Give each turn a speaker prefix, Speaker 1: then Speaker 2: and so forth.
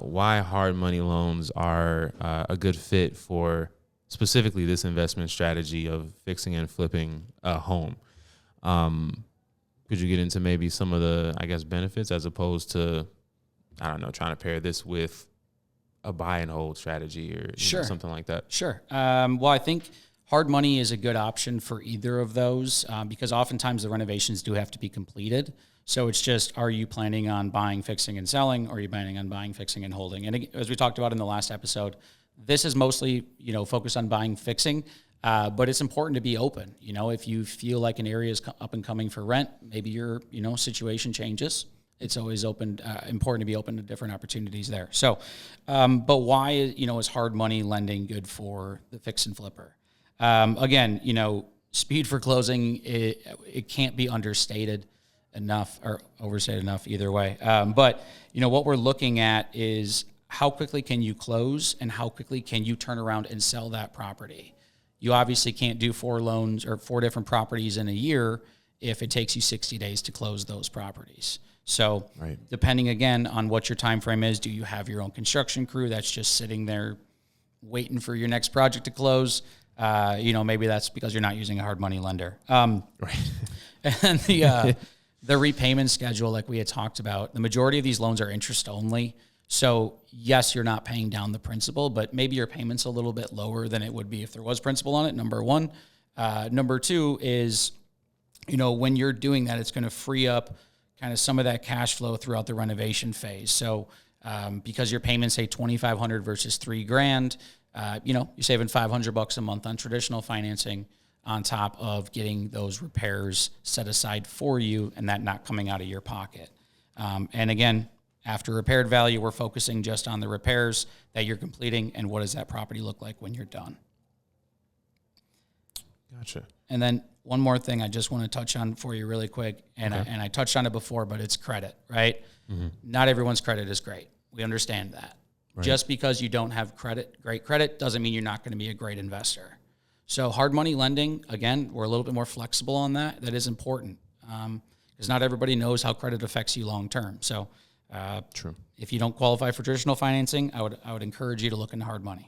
Speaker 1: why hard money loans are a good fit for specifically this investment strategy of fixing and flipping a home. Could you get into maybe some of the, I guess, benefits as opposed to, I don't know, trying to pair this with a buy and hold strategy or something like that?
Speaker 2: Sure. Well, I think hard money is a good option for either of those because oftentimes the renovations do have to be completed. So it's just, are you planning on buying, fixing, and selling, or are you planning on buying, fixing, and holding? And as we talked about in the last episode, this is mostly, focused on buying, fixing, but it's important to be open. If you feel like an area is up and coming for rent, maybe your, situation changes. It's always important to be open to different opportunities there. So, but why, is hard money lending good for the fix and flipper? Again, speed for closing, it can't be understated enough or overstated enough either way. But, what we're looking at is how quickly can you close and how quickly can you turn around and sell that property? You obviously can't do 4 loans or 4 different properties in a year if it takes you 60 days to close those properties. So depending again on what your time frame is, do you have your own construction crew that's just sitting there waiting for your next project to close? Maybe that's because you're not using a hard money lender. And the repayment schedule, like we had talked about, the majority of these loans are interest only. So yes, you're not paying down the principal, but maybe your payment's a little bit lower than it would be if there was principal on it, number one. Number two is, when you're doing that, it's going to free up kind of some of that cash flow throughout the renovation phase. So because your payments say $2,500 versus $3,000, you're saving $500 a month on traditional financing on top of getting those repairs set aside for you and that not coming out of your pocket. And again, after repaired value, we're focusing just on the repairs that you're completing and what does that property look like when you're done.
Speaker 1: Gotcha.
Speaker 2: And then one more thing I just want to touch on for you really quick, and I touched on it before, but it's credit, right? Mm-hmm. Not everyone's credit is great. We understand that. Right. Just because you don't have great credit, doesn't mean you're not going to be a great investor. So hard money lending, again, we're a little bit more flexible on that. That is important because not everybody knows how credit affects you long term. So true. If you don't qualify for traditional financing, I would encourage you to look into hard money.